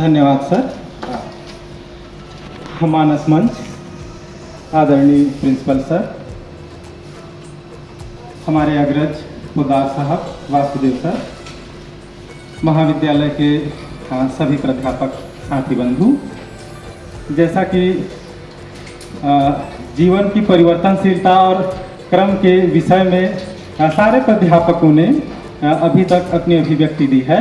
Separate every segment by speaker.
Speaker 1: धन्यवाद सर। मानस मंच, आदरणीय प्रिंसिपल सर, हमारे अग्रज पोदार साहब, वासुदेव सर, महाविद्यालय के सभी प्राध्यापक साथी बंधु, जैसा कि जीवन की परिवर्तनशीलता और क्रम के विषय में सारे प्राध्यापकों ने अभी तक अपनी अभिव्यक्ति दी है।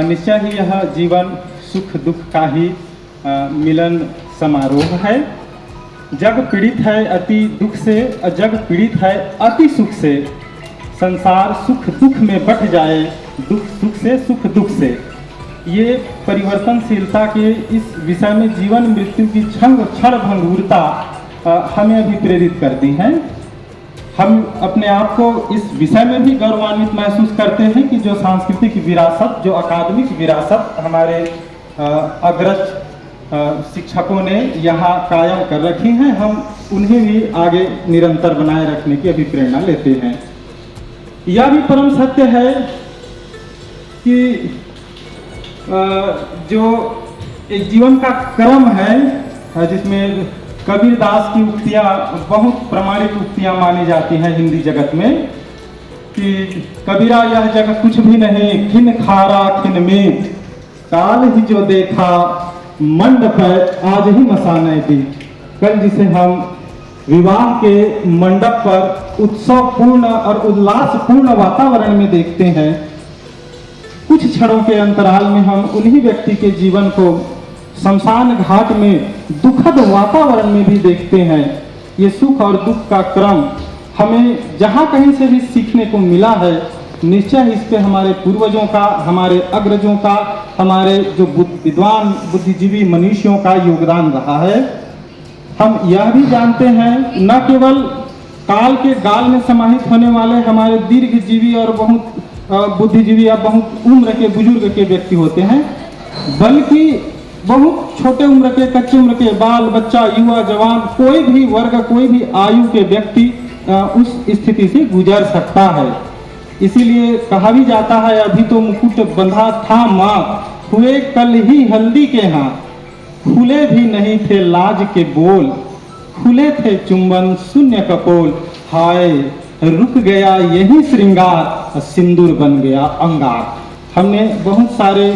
Speaker 1: निश्चय ही यह जीवन सुख दुख का ही मिलन समारोह है। जग पीड़ित है अति दुख से, जग पीड़ित है अति सुख से, संसार सुख दुख में बट जाए, दुख सुख से, सुख दुख से। ये परिवर्तनशीलता के इस विषय में जीवन मृत्यु की क्षण भंगुरता हमें अभी प्रेरित करती हैं। हम अपने आप को इस विषय में भी गौरवान्वित महसूस करते हैं कि जो सांस्कृतिक विरासत, जो अकादमिक विरासत हमारे अग्रज शिक्षकों ने यहाँ कायम कर रखी हैं, हम उन्हें भी आगे निरंतर बनाए रखने की अभी प्रेरणा लेते हैं। यह भी परम सत्य है कि जो एक जीवन का क्रम है जिसमें कबीरदास की उक्तियाँ बहुत प्रमाणित उक्तियाँ मानी जाती हैं हिंदी जगत में कि कबीरा यह जगत कुछ भी नहीं, खिन खारा खिन में, काल ही जो देखा मंडप है आज ही मसाने दी। कल जिसे हम विवाह के मंडप पर उत्सव पूर्ण और उल्लासपूर्ण वातावरण में देखते हैं, कुछ क्षणों के अंतराल में हम उन्हीं व्यक्ति के जीवन को शमशान घाट में दुखद वातावरण में भी देखते हैं। ये सुख और दुख का क्रम हमें जहाँ कहीं से भी सीखने को मिला है, निश्चय इस पे हमारे पूर्वजों का, हमारे अग्रजों का, हमारे जो विद्वान बुद्धिजीवी मनुष्यों का योगदान रहा है। हम यह भी जानते हैं न केवल काल के गाल में समाहित होने वाले हमारे दीर्घजीवी और बहुत बुद्धिजीवी या बहुत उम्र के बुजुर्ग के व्यक्ति होते हैं, बल्कि बहुत छोटे उम्र के, कच्चे उम्र के बाल बच्चा, युवा, जवान, कोई भी वर्ग, कोई भी आयु के व्यक्ति उस स्थिति से गुजर सकता है। इसीलिए कहा भी जाता है, अभी तो मुकुट बंधा था माँ, हुए कल ही हल्दी के हाथ, खुले भी नहीं थे लाज के बोल, खुले थे चुंबन शून्य कपोल, हाय रुक गया यही श्रृंगार, सिंदूर बन गया अंगार। हमने बहुत सारे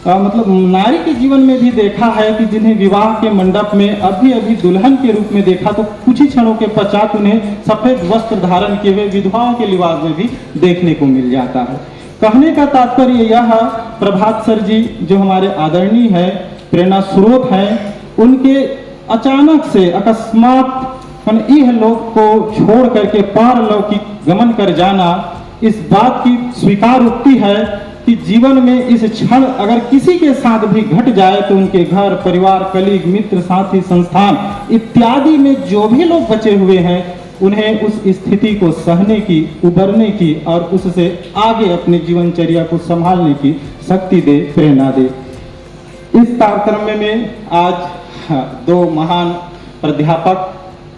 Speaker 1: मतलब नारी के जीवन में भी देखा है कि जिन्हें विवाह के मंडप में अभी अभी दुल्हन के रूप में देखा तो कुछ ही क्षणों के पश्चात उन्हें सफेद वस्त्र धारण किए हुए विधवाओं के लिबास में भी देखने को मिल जाता है। कहने का तात्पर्य यह, प्रभात सर जी जो हमारे आदरणीय है, प्रेरणा स्रोत हैं, उनके अचानक से अकस्मात इह लोक को छोड़ करके पारलौकिक गमन कर जाना इस बात की स्वीकार उक्ति है कि जीवन में इस क्षण अगर किसी के साथ भी घट जाए तो उनके घर परिवार, कलीग, मित्र, साथी, संस्थान इत्यादि में जो भी लोग बचे हुए हैं उन्हें उस स्थिति को सहने की, उबरने की और उससे आगे अपने जीवनचर्या को संभालने की शक्ति दे, प्रेरणा दे। इस तारतम्य में आज दो महान प्राध्यापक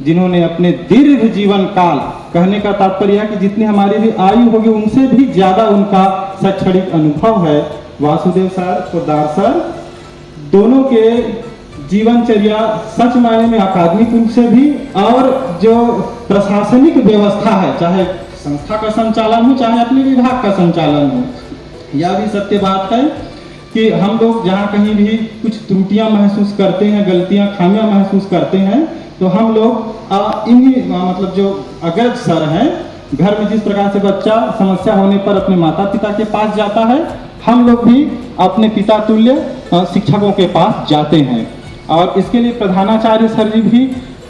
Speaker 1: जिन्होंने अपने दीर्घ जीवन काल, कहने का तात्पर्य है कि जितनी हमारी भी आयु होगी उनसे भी ज्यादा उनका शैक्षणिक अनुभव है, वासुदेव सर, पोदार सर, दोनों के जीवनचर्या सच मायने में अकादमिक रूप से भी और जो प्रशासनिक व्यवस्था है, चाहे संस्था का संचालन हो चाहे अपने विभाग का संचालन हो, यह भी सत्य बात है कि हम लोग जहाँ कहीं भी कुछ त्रुटियां महसूस करते हैं, गलतियां, खामियां महसूस करते हैं, तो हम लोग इन्हीं मतलब जो अग्रज सर हैं, घर में जिस प्रकार से बच्चा समस्या होने पर अपने माता पिता के पास जाता है, हम लोग भी अपने पिता तुल्य शिक्षकों के पास जाते हैं। और इसके लिए प्रधानाचार्य सर जी भी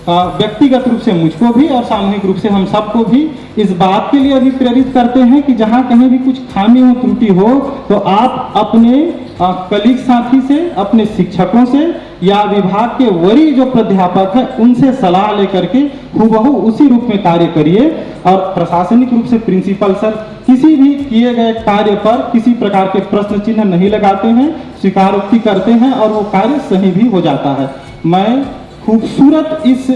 Speaker 1: व्यक्तिगत रूप से मुझको भी और सामूहिक रूप से हम सबको भी इस बात के लिए अभी प्रेरित करते हैं कि जहाँ कहीं भी कुछ खामी हो, त्रुटि हो, तो आप अपने कलीग साथी से, अपने शिक्षकों से या विभाग के वरीय जो प्राध्यापक हैं उनसे सलाह लेकर के हूबहू उसी रूप में कार्य करिए। और प्रशासनिक रूप से प्रिंसिपल सर किसी भी किए गए कार्य पर किसी प्रकार के प्रश्न चिन्ह नहीं लगाते हैं, स्वीकारोक्ति करते हैं और वो कार्य सही भी हो जाता है। मैं खूबसूरत इस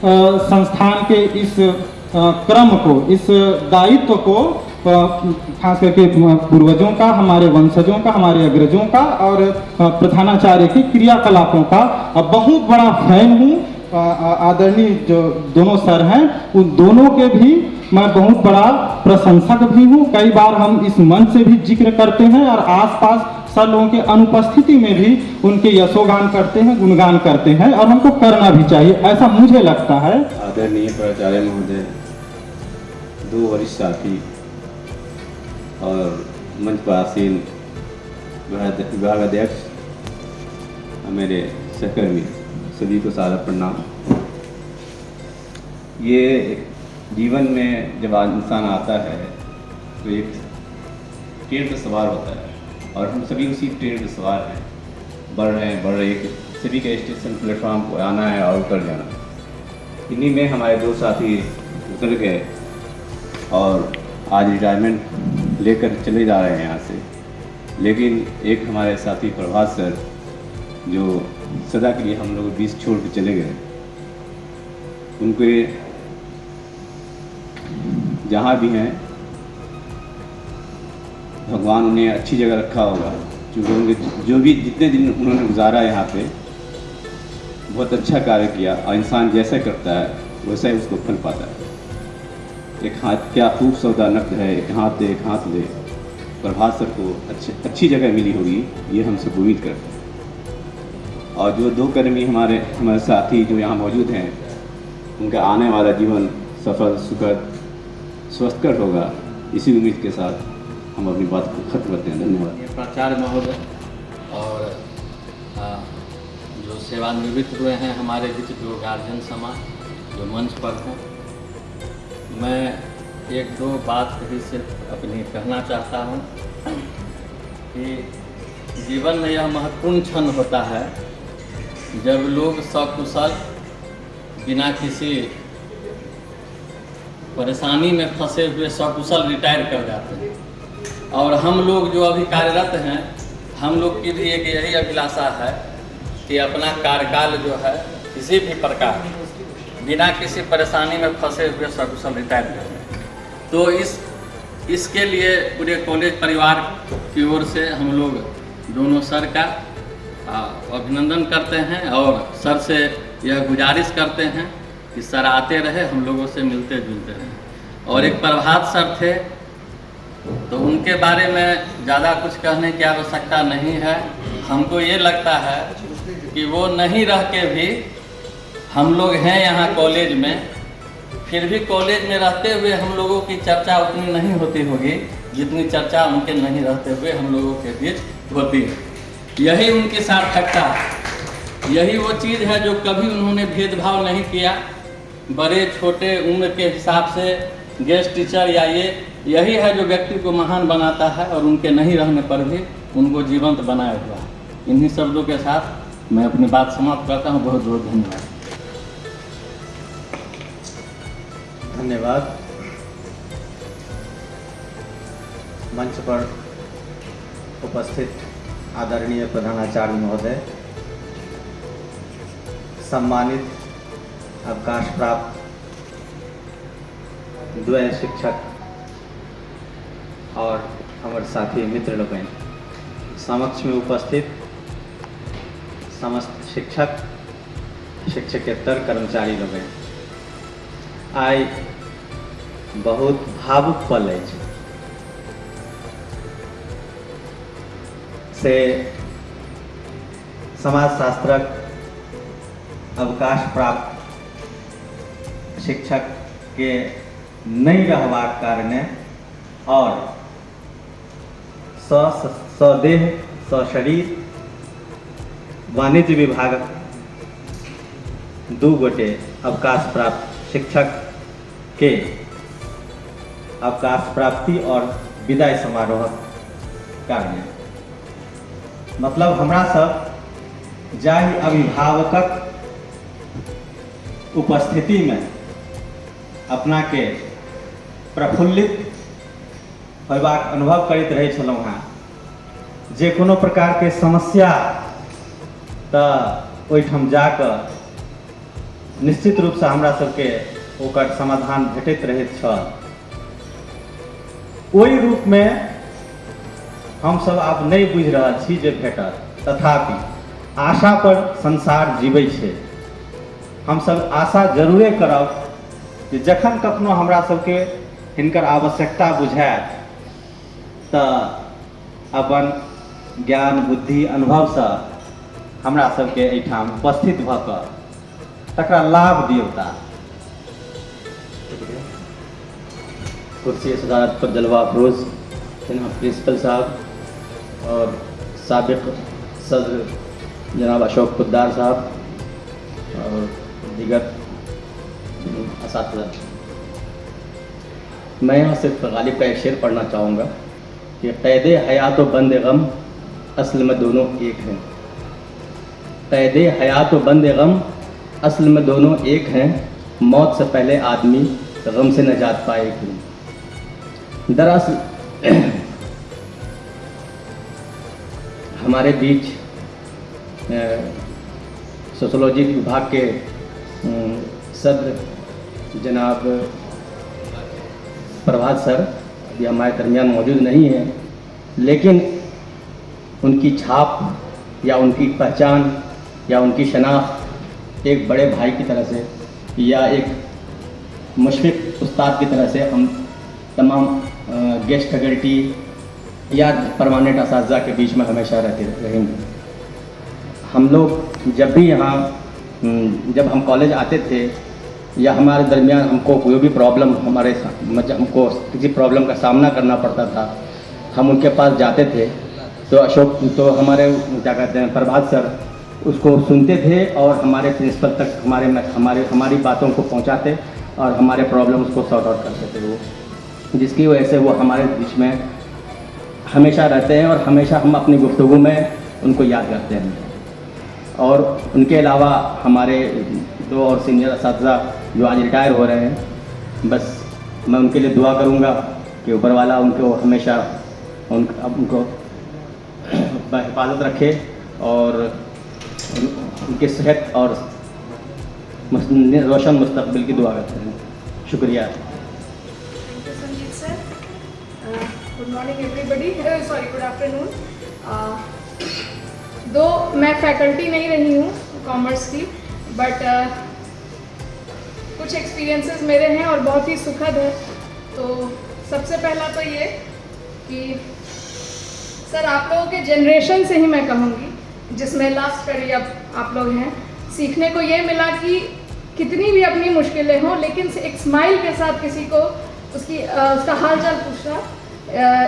Speaker 1: संस्थान के इस क्रम को, इस दायित्व को खास करके पूर्वजों का, हमारे वंशजों का, हमारे अग्रजों का और प्रधानाचार्य के क्रियाकलापों का बहुत बड़ा फैन हूँ। आदरणीय जो दोनों सर हैं उन दोनों के भी मैं बहुत बड़ा प्रशंसक भी हूँ। कई बार हम इस मंच से भी जिक्र करते हैं और आसपास सर लोगों के अनुपस्थिति में भी उनके यशोगान करते हैं, गुणगान करते हैं और हमको करना भी चाहिए, ऐसा मुझे लगता है।
Speaker 2: आदरणीय प्राचार्य महोदय, दो वरिष्ठ साथी और मंच पर आसीन विभागाध्यक्ष, मेरे सहकर्मी, सभी को सादर प्रणाम। ये जीवन में जब इंसान आता है तो एक ट्रेन पर सवार होता है और हम सभी उसी ट्रेन पर सवार हैं, बढ़ रहे हैं, सभी के स्टेशन प्लेटफॉर्म को आना है और उतर जाना है। इन्हीं में हमारे दो साथी उतर गए और आज रिटायरमेंट लेकर चले जा रहे हैं यहाँ से। लेकिन एक हमारे साथी प्रभात सर जो सदा के लिए हम लोग बीच छोड़ के चले गए, उनके जहाँ भी हैं भगवान उन्हें अच्छी जगह रखा होगा, क्योंकि उनके जो भी जितने दिन उन्होंने गुजारा यहाँ पे बहुत अच्छा कार्य किया और इंसान जैसा करता है वैसा ही उसको फल पाता है। एक हाथ क्या खूब सौदा नकद है, एक हाथ दे एक हाथ ले। प्रभात सर को अच्छी जगह मिली होगी, ये हम सब उम्मीद करते हैं। और जो दो कर्मी हमारे साथी जो यहाँ मौजूद हैं, उनका आने वाला जीवन सफल, सुखद, स्वस्थकर होगा, इसी उम्मीद के साथ हम अपनी बात को खत्म करते हैं। धन्यवाद।
Speaker 3: प्राचार्य महोदय और जो सेवानिवृत्त हुए हैं हमारे बीच जो गार्जियन समाज जो मंच पर हैं, मैं एक दो बात ही सिर्फ अपनी कहना चाहता हूँ कि जीवन में यह महत्वपूर्ण क्षण होता है जब लोग सकुशल बिना किसी परेशानी में फंसे हुए सकुशल रिटायर कर जाते हैं। और हम लोग जो अभी कार्यरत हैं, हम लोग की भी एक यही अभिलाषा है कि अपना कार्यकाल जो है किसी भी प्रकार बिना किसी परेशानी में फंसे हुए सकुशल रिटायर करें। तो इसके लिए पूरे कॉलेज परिवार की ओर से हम लोग दोनों सर का अभिनंदन करते हैं और सर से यह गुजारिश करते हैं कि सर आते रहे, हम लोगों से मिलते जुलते रहें। और एक प्रभात सर थे, तो उनके बारे में ज़्यादा कुछ कहने की आवश्यकता नहीं है। हमको ये लगता है कि वो नहीं रह के भी हम लोग हैं यहाँ कॉलेज में, फिर भी कॉलेज में रहते हुए हम लोगों की चर्चा उतनी नहीं होती होगी जितनी चर्चा उनके नहीं रहते हुए हम लोगों के बीच होती है। यही उनकी सार्थकता, यही वो चीज़ है जो कभी उन्होंने भेदभाव नहीं किया, बड़े छोटे उम्र के हिसाब से गेस्ट टीचर या यही है जो व्यक्ति को महान बनाता है और उनके नहीं रहने पर भी उनको जीवंत बनाया हुआ है। इन्हीं शब्दों के साथ मैं अपनी बात समाप्त करता हूँ। बहुत बहुत धन्यवाद।
Speaker 4: धन्यवाद। मंच पर उपस्थित आदरणीय प्रधानाचार्य महोदय, सम्मानित अवकाश प्राप्त द्वय शिक्षक और हमारे साथी मित्र लोग, समक्ष में उपस्थित समस्त शिक्षक शिक्षकेतर कर्मचारी लोग, आइ बहुत भावुक पल है से समाजशास्त्रक अवकाश प्राप्त शिक्षक के नहीं रहबाक कारणे और सदेह सशरीर वाणिज्य विभाग दू गोटे अवकाश प्राप्त शिक्षक के अवकाश प्राप्ति और विदाई समारोह कारणे मतलब हमरा सब जाहि अभिभावकक उपस्थिति में अपना के प्रफुल्लित होयबाक अनुभव करैत रहै छलहुँ हेँ। जे कोनो प्रकार के समस्या तऽ ओहिठाम जाकऽ निश्चित रूप से हमरा सबके ओकर समाधान भेटैत रहैत छल। ओहि रूप में हम सब आब नहीं बुझि रहल छी जे भेटत, तथापि आशा पर संसार जीवै छै। हम सब आशा जरूरे करब कि जखन कखनो हमरा सबके हिनकर आवश्यकता बुझायत तऽ अपन ज्ञान बुद्धि अनुभवसँ हमरा सबके एहिठाम उपस्थित भऽ कऽ तकरा लाभ दियौता।
Speaker 5: कुर्सी सदारत पर जलवा अफरोज़ जनाब प्रिंसिपल साहब और साबिक सदर जनाब अशोक पोद्दार साहब और दीगर असातिज़ा, मैं यहाँ सिर्फ गालिब का एक शेर पढ़ना चाहूँगा कि क़ैद हयात व बंद गम असल में दोनों एक हैं। क़ैद हयात व बंद गम असल में दोनों एक हैं, मौत से पहले आदमी गम से निजात पाए क्यों। दरअसल हमारे बीच सोशोलॉजी विभाग के सदर जनाब प्रभात सर अभी हमारे दरमियान मौजूद नहीं हैं, लेकिन उनकी छाप या उनकी पहचान या उनकी शनाख्त एक बड़े भाई की तरह से या एक मुशफ़िक़ उस्ताद की तरह से हम तमाम गेस्ट फैकल्टी या परमानेंट असातिज़ा के बीच में हमेशा रहेंगे। हम लोग जब भी यहाँ जब हम कॉलेज आते थे या हमारे दरमियान हमको कोई भी प्रॉब्लम हमको किसी प्रॉब्लम का सामना करना पड़ता था, हम उनके पास जाते थे तो हमारे क्या कहते हैं प्रभात सर उसको सुनते थे और हमारे प्रिंसिपल तक हमारी बातों को पहुंचाते और हमारे प्रॉब्लम उसको सॉर्ट आउट करते थे वो, जिसकी वजह से वो हमारे बीच में हमेशा रहते हैं और हमेशा हम अपनी गुफ्तगू में उनको याद करते हैं। और उनके अलावा हमारे दो और सीनियर असातिज़ा जो आज रिटायर हो रहे हैं, बस मैं उनके लिए दुआ करूंगा कि ऊपर वाला उनको हमेशा उनको हिफाजत रखे और उनके सेहत और रोशन मुस्तकबिल की दुआ करते हैं। शुक्रिया।
Speaker 6: Sanjeet sir, good morning everybody, sorry good afternoon. दो मैं फैकल्टी नहीं रही हूँ कॉमर्स की, बट कुछ एक्सपीरियंसेस मेरे हैं और बहुत ही सुखद है। तो सबसे पहला तो ये कि सर आप लोगों के जनरेशन से ही मैं कहूँगी, जिसमें लास्ट पीढ़ी अब आप लोग हैं, सीखने को ये मिला कि कितनी भी अपनी मुश्किलें हों लेकिन एक स्माइल के साथ किसी को उसका हाल चाल पूछना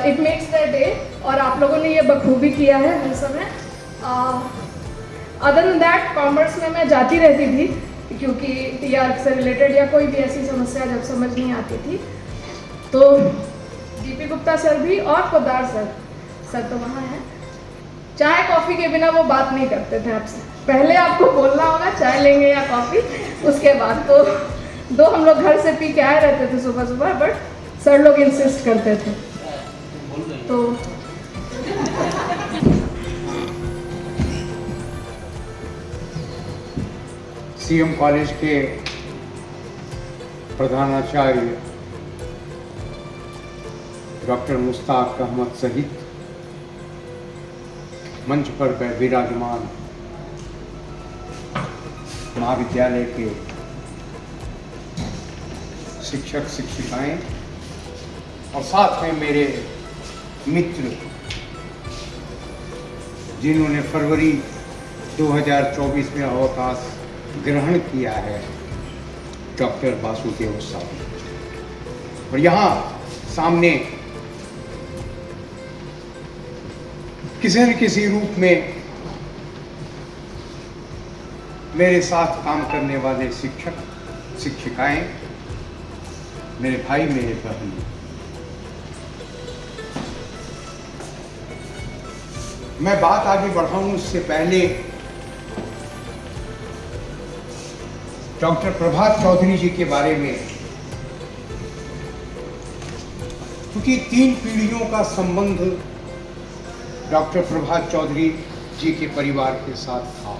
Speaker 6: इट मेक्स द डे, और आप लोगों ने ये बखूबी किया है हर समय। अदर देन दैट कॉमर्स में मैं जाती रहती थी क्योंकि टीआर से रिलेटेड या कोई भी ऐसी समस्या जब समझ नहीं आती थी तो डीपी गुप्ता सर भी और पोद्दार सर तो वहाँ हैं, चाय कॉफ़ी के बिना वो बात नहीं करते थे आपसे। पहले आपको बोलना होगा चाय लेंगे या कॉफ़ी, उसके बाद तो दो हम लोग घर से पी के आए रहते थे सुबह सुबह, बट सर लोग इंसिस्ट करते थे। तो
Speaker 7: सीएम कॉलेज के प्रधानाचार्य डॉक्टर मुश्ताक अहमद सहित मंच पर विराजमान महाविद्यालय के शिक्षक शिक्षिकाएं और साथ में मेरे मित्र जिन्होंने फरवरी 2024 में अवकाश ग्रहण किया है, डॉक्टर वासुदेव साहब, और यहाँ सामने किसी न किसी रूप में मेरे साथ काम करने वाले शिक्षक शिक्षिकाएं, मेरे भाई मेरे बहन, मैं बात आगे बढ़ाऊं उससे पहले डॉक्टर प्रभात चौधरी जी के बारे में, क्योंकि 3 पीढ़ियों का संबंध डॉक्टर प्रभात चौधरी जी के परिवार के साथ था।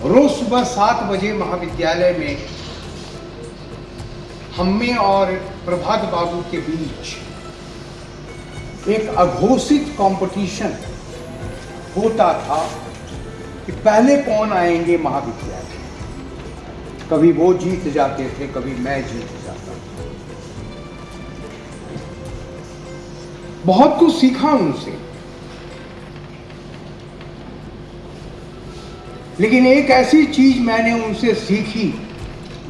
Speaker 7: रोज सुबह 7 बजे महाविद्यालय में हमें और प्रभात बाबू के बीच एक अघोषित कंपटीशन होता था कि पहले कौन आएंगे महाविद्यालय। कभी वो जीत जाते थे, कभी मैं जीत जाता था। बहुत कुछ सीखा उनसे, लेकिन एक ऐसी चीज मैंने उनसे सीखी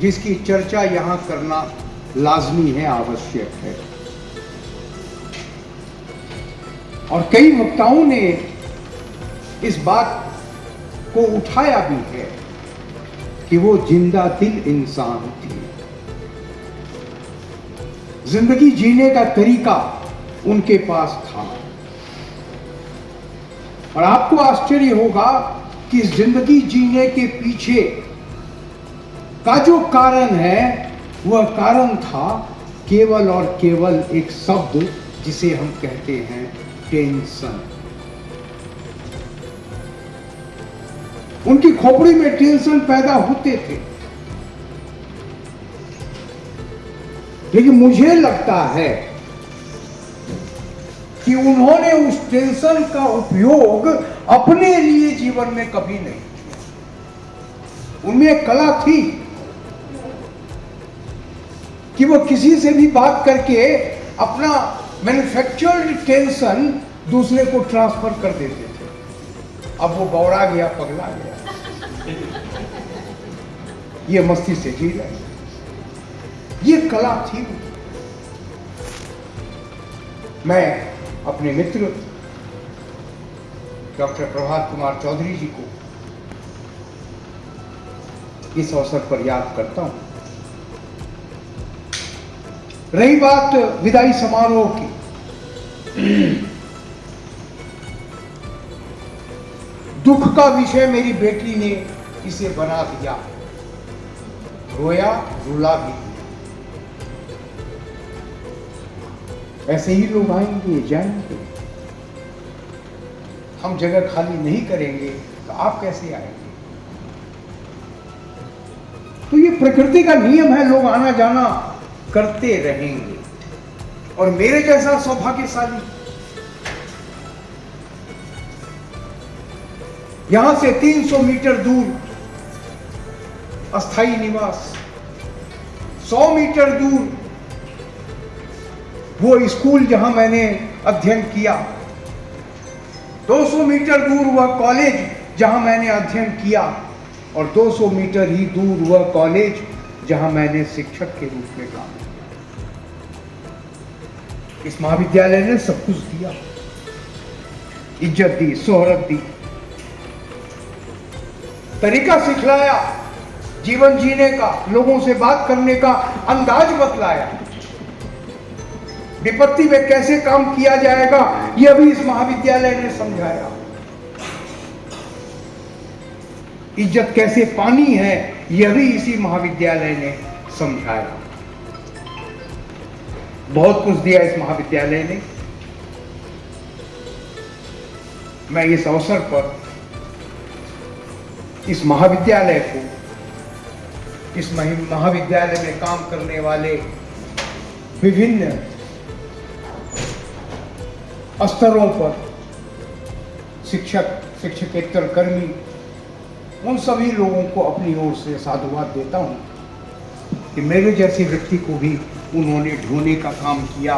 Speaker 7: जिसकी चर्चा यहां करना लाजमी है, आवश्यक है। और कई वक्ताओं ने इस बात को उठाया भी है कि वो जिंदा दिल इंसान थे। जिंदगी जीने का तरीका उनके पास था। और आपको आश्चर्य होगा कि जिंदगी जीने के पीछे का जो कारण है, वह कारण था केवल और केवल एक शब्द जिसे हम कहते हैं टेंशन। उनकी खोपड़ी में टेंशन पैदा होते थे, लेकिन मुझे लगता है कि उन्होंने उस टेंशन का उपयोग अपने लिए जीवन में कभी नहीं किया। उनमें एक कला थी कि वो किसी से भी बात करके अपना मैन्युफैक्चर्ड टेंशन दूसरे को ट्रांसफर कर देते थे। अब वो बौरा गया, पगला गया, ये मस्ती से जी रहे। ये कला थी। मैं अपने मित्र डॉक्टर प्रभात कुमार चौधरी जी को इस अवसर पर याद करता हूं। रही बात विदाई समारोह की, दुख का विषय मेरी बेटी ने इसे बना दिया। रोया, रुला भी दिया। ऐसे ही लोग आएंगे, जाएंगे। हम जगह खाली नहीं करेंगे तो आप कैसे आएंगे? तो ये प्रकृति का नियम है, लोग आना जाना करते रहेंगे। और मेरे जैसा सौभाग्यशाली यहां से 300 मीटर दूर अस्थायी निवास, 100 मीटर दूर वो स्कूल जहां मैंने अध्ययन किया, 200 मीटर दूर वह कॉलेज जहां मैंने अध्ययन किया, और 200 मीटर ही दूर वह कॉलेज जहां मैंने शिक्षक के रूप में काम किया। इस महाविद्यालय ने सब कुछ दिया, इज्जत दी, शोहरत दी, तरीका सिखलाया जीवन जीने का, लोगों से बात करने का अंदाज बतलाया, विपत्ति में कैसे काम किया जाएगा यह भी इस महाविद्यालय ने समझाया, इज्जत कैसे पानी है यह भी इसी महाविद्यालय ने समझाया। बहुत कुछ दिया इस महाविद्यालय ने। मैं इस अवसर पर इस महाविद्यालय को, इस महाविद्यालय में काम करने वाले विभिन्न स्तरों पर शिक्षक, शिक्षकेतर कर्मी, उन सभी लोगों को अपनी ओर से साधुवाद देता हूं कि मेरे जैसे व्यक्ति को भी उन्होंने ढोने का काम किया।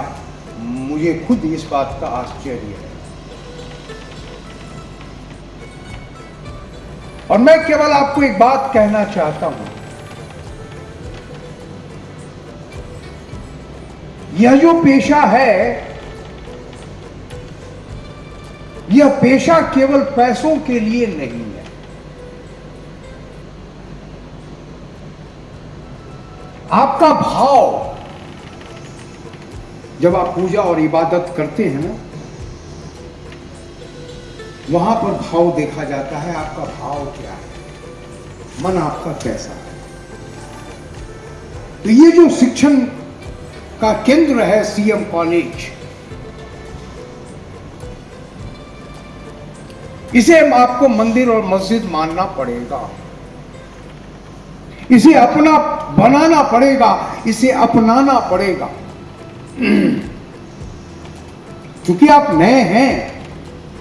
Speaker 7: मुझे खुद इस बात का आश्चर्य है। और मैं केवल आपको एक बात कहना चाहता हूं, यह जो पेशा है, यह पेशा केवल पैसों के लिए नहीं है। आपका भाव, जब आप पूजा और इबादत करते हैं ना, वहां पर भाव देखा जाता है। आपका भाव क्या है, मन आपका कैसा है। तो ये जो शिक्षण का केंद्र है सीएम कॉलेज, इसे आपको मंदिर और मस्जिद मानना पड़ेगा। इसे अपना बनाना पड़ेगा, इसे अपनाना पड़ेगा। क्योंकि आप नए हैं,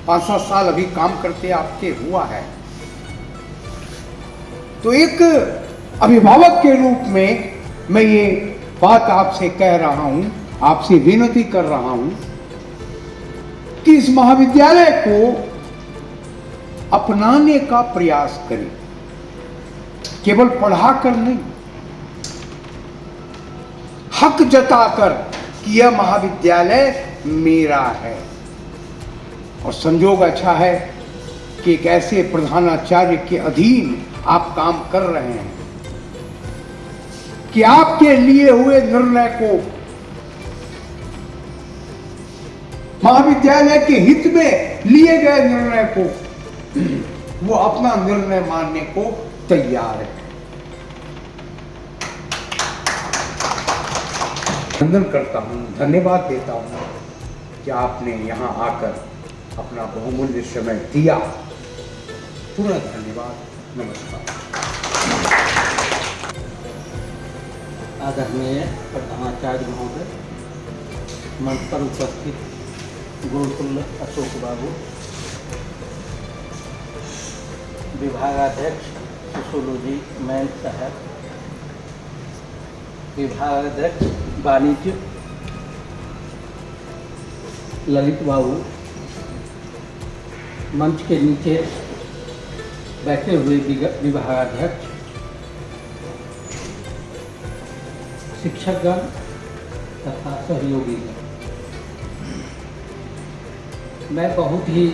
Speaker 7: 5-7 साल अभी काम करते आपके हुआ है, तो एक अभिभावक के रूप में मैं ये बात आपसे कह रहा हूं, आपसे विनती कर रहा हूं कि इस महाविद्यालय को अपनाने का प्रयास करें, केवल पढ़ाकर नहीं, हक जताकर कि यह महाविद्यालय मेरा है। और संजोग अच्छा है कि एक ऐसे प्रधानाचार्य के अधीन आप काम कर रहे हैं कि आपके लिए हुए निर्णय को, महाविद्यालय के हित में लिए गए निर्णय को, वो अपना निर्णय मानने को तैयार है। वंदन करता हूं, धन्यवाद देता हूं कि आपने यहां आकर अपना बहुमूल्य समय दिया। पूरा धन्यवाद। नमस्कार।
Speaker 8: आदरणीय प्रधानाचार्य महोदय, मंच पर उपस्थित गुरुकुल अशोक बाबू, विभागाध्यक्ष सोशियोलॉजी मैन साहब, विभागाध्यक्ष वाणिज्य ललित बाबू, मंच के नीचे बैठे हुए विभागाध्यक्ष, शिक्षकगण तथा सहयोगीगण, मैं बहुत ही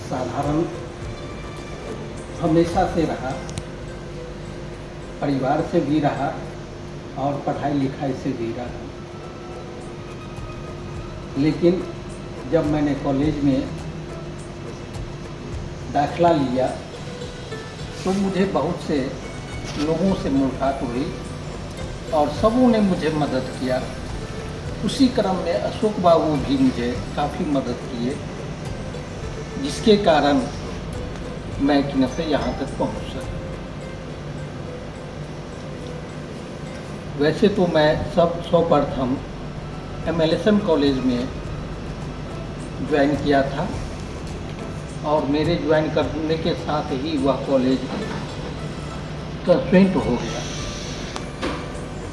Speaker 8: साधारण हमेशा से रहा, परिवार से भी रहा और पढ़ाई लिखाई से भी रहा। लेकिन जब मैंने कॉलेज में दाखिला लिया तो मुझे बहुत से लोगों से मुलाकात हुई और सबों ने मुझे मदद किया। उसी क्रम में अशोक बाबू भी मुझे काफ़ी मदद किए, जिसके कारण मैं कि से यहाँ तक पहुँच सका। वैसे तो मैं सर्वप्रथम MLSM कॉलेज में ज्वाइन किया था और मेरे ज्वाइन करने के साथ ही वह कॉलेज सस्पेंड हो गया।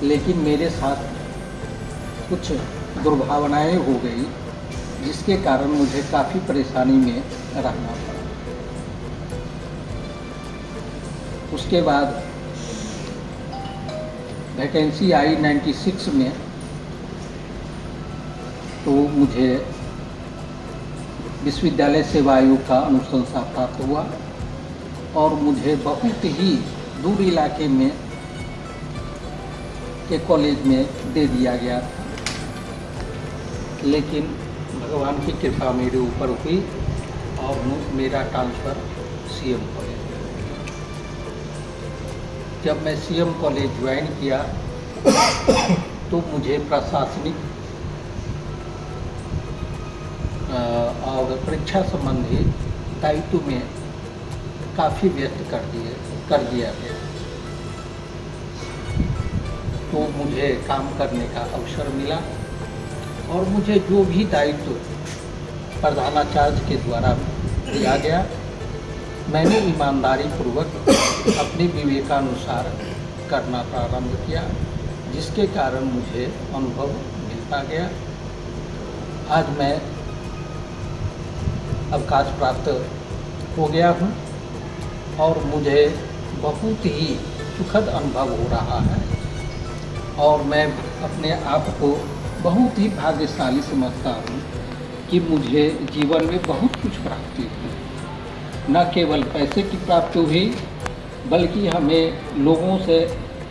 Speaker 8: लेकिन मेरे साथ कुछ दुर्भावनाएं हो गई, जिसके कारण मुझे काफ़ी परेशानी में रहना पड़ा। उसके बाद वैकेंसी आई 96 में, तो मुझे विश्वविद्यालय सेवा आयोग का अनुशंसा प्राप्त हुआ और मुझे बहुत ही दूर इलाके में के कॉलेज में दे दिया गया था। लेकिन भगवान की कृपा मेरे ऊपर हुई और मेरा ट्रांसफ़र CM कॉलेज। जब मैं CM कॉलेज ज्वाइन किया तो मुझे प्रशासनिक और परीक्षा संबंधी दायित्व में काफ़ी व्यस्त कर दिया गया। तो मुझे काम करने का अवसर मिला और मुझे जो भी दायित्व प्रधानाचार्य के द्वारा दिया गया, मैंने ईमानदारी पूर्वक अपने विवेकानुसार करना प्रारंभ किया, जिसके कारण मुझे अनुभव मिलता गया। आज मैं अवकाश प्राप्त हो गया हूँ और मुझे बहुत ही सुखद अनुभव हो रहा है और मैं अपने आप को बहुत ही भाग्यशाली समझता हूँ कि मुझे जीवन में बहुत कुछ प्राप्ति हुई। न केवल पैसे की प्राप्ति हुई, बल्कि हमें लोगों से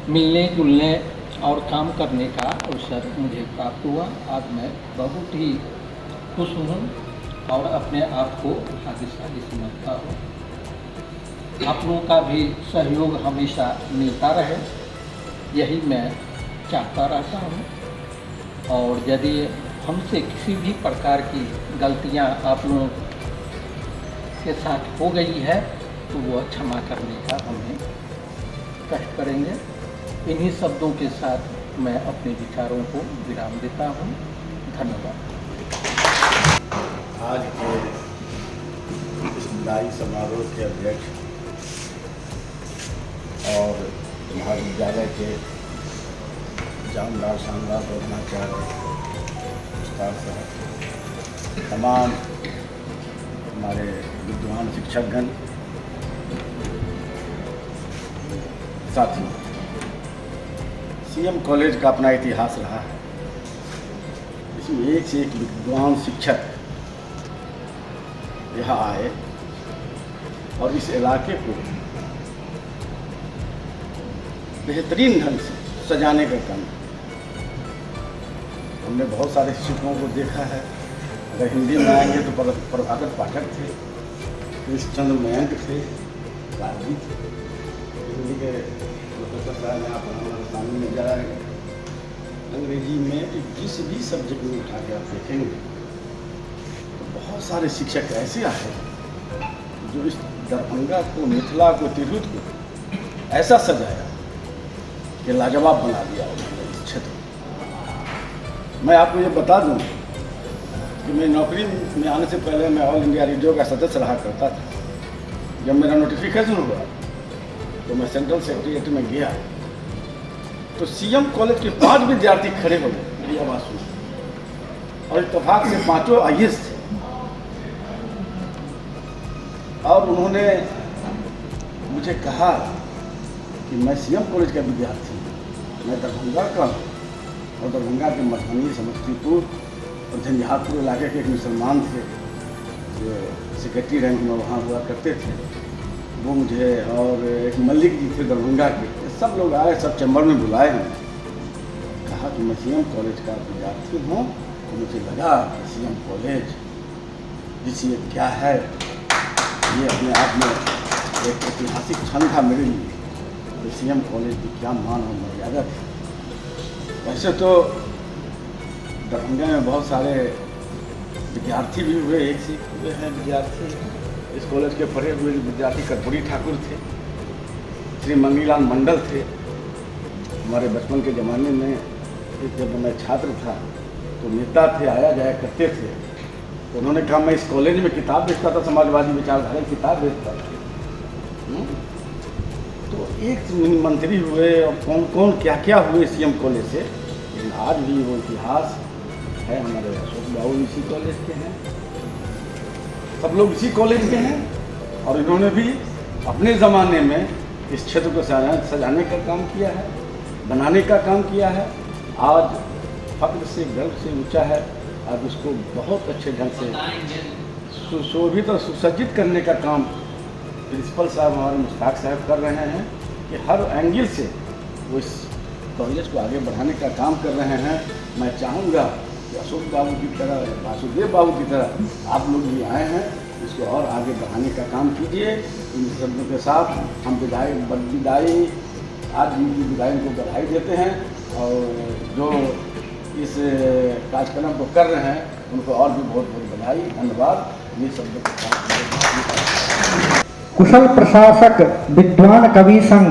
Speaker 8: मिलने जुलने और काम करने का अवसर मुझे प्राप्त हुआ। आज मैं बहुत ही खुश हूँ और अपने आप को भाग्यशाली समझता हूँ। आप लोगों का भी सहयोग हमेशा मिलता रहे, यही मैं चाहता रहता हूँ। और यदि हमसे किसी भी प्रकार की गलतियाँ आप लोगों के साथ हो गई है तो वह क्षमा करने का हमें कष्ट करेंगे। इन्हीं शब्दों के साथ मैं अपने विचारों को विराम देता हूँ। धन्यवाद।
Speaker 9: आज के इस विदाई समारोह के अध्यक्ष और महाविद्यालय के जानदार शानदार प्रधानाचार्य उस्ताद साहब, तमाम हमारे विद्वान शिक्षकगण, साथियों, सीएम कॉलेज का अपना इतिहास रहा है। इसमें एक से एक विद्वान शिक्षक यहाँ आए और इस इलाके को बेहतरीन ढंग से सजाने का काम। हमने बहुत सारे शिक्षकों को देखा है। अगर हिंदी में आएंगे तो प्रभाकर पाठक थे, कृष्णचंद्र मयंक थे, राजी थे, हिंदी के प्रोफेसर साहब यहाँ पर हमारे सामने में जा रहे हैं। अंग्रेजी में जिस भी सब्जेक्ट में उठा के आप देखेंगे तो बहुत सारे शिक्षक ऐसे आए जो इस दरभंगा को, मिथिला को, तिरहुत को ऐसा सजाया कि लाजवाब बना दिया उन्होंने इस क्षेत्र को। मैं आपको ये बता दूं कि मैं नौकरी में आने से पहले मैं ऑल इंडिया रेडियो का सदस्य रहा करता था। जब मेरा नोटिफिकेशन हुआ तो मैं सेंट्रल सेक्रेटरीट में गया तो सीएम कॉलेज के 5 विद्यार्थी खड़े हो गए मेरी आवाज़ सुन, और इत्तेफाक से 5 IAS थे। और उन्होंने मुझे कहा कि मैं सीएम कॉलेज का विद्यार्थी हूँ, मैं दरभंगा का हूँ, और दरभंगा के मधुबनी, समस्तीपुर और झंझारपुर इलाके के एक मुसलमान थे जो सेक्रेटरी रैंक में वहाँ हुआ करते थे, वो मुझे, और एक मल्लिक जी थे दरभंगा के, सब लोग आए, सब चैम्बर में बुलाए हैं। कहा कि मैं सीएम कॉलेज का विद्यार्थी हूँ, तो मुझे लगा कि सीएम कॉलेज जिसे क्या है, ये अपने आप में एक ऐतिहासिक क्षण था मेरे लिए। तो सीएम कॉलेज की क्या मान और मर्यादा थी। वैसे तो दरभंगा में बहुत सारे विद्यार्थी भी हुए, एक से हुए हैं विद्यार्थी। इस कॉलेज के पढ़े हुए विद्यार्थी कर्पूरी ठाकुर थे, श्री मंगीलाल मंडल थे। हमारे बचपन के ज़माने में जब मैं छात्र था तो नेता थे, आया जाया करते थे। तो उन्होंने कहा मैं इस कॉलेज में किताब बेचता था, समाजवादी विचारधारा की किताब बेचता था। तो एक मंत्री हुए और कौन कौन क्या क्या हुए सीएम कॉलेज से, लेकिन आज भी वो इतिहास है। हमारे अशोक बाबू इसी कॉलेज के हैं, सब लोग इसी कॉलेज के हैं, और इन्होंने भी अपने ज़माने में इस क्षेत्र को सजाने का काम किया है, बनाने का काम किया है। आज फक्र से, गर्व से ऊंचा है। आज उसको बहुत अच्छे ढंग से सुशोभित और सुसज्जित करने का काम प्रिंसिपल साहब हमारे मुश्ताक साहब कर रहे हैं कि हर एंगल से वो इस कॉलेज को आगे बढ़ाने का काम कर रहे हैं। मैं चाहूँगा कि अशोक बाबू की तरह, वासुदेव बाबू की तरह आप लोग भी आए हैं, इसको और आगे बढ़ाने का काम कीजिए। इन शब्दों के साथ हम विदाई आज उनकी विदाई को बधाई देते हैं, और जो इस कार्यक्रम को कर रहे हैं उनको और भी बहुत बहुत बधाई, धन्यवाद। ये शब्दों के साथ
Speaker 10: कुशल प्रशासक, विद्वान कवि संघ,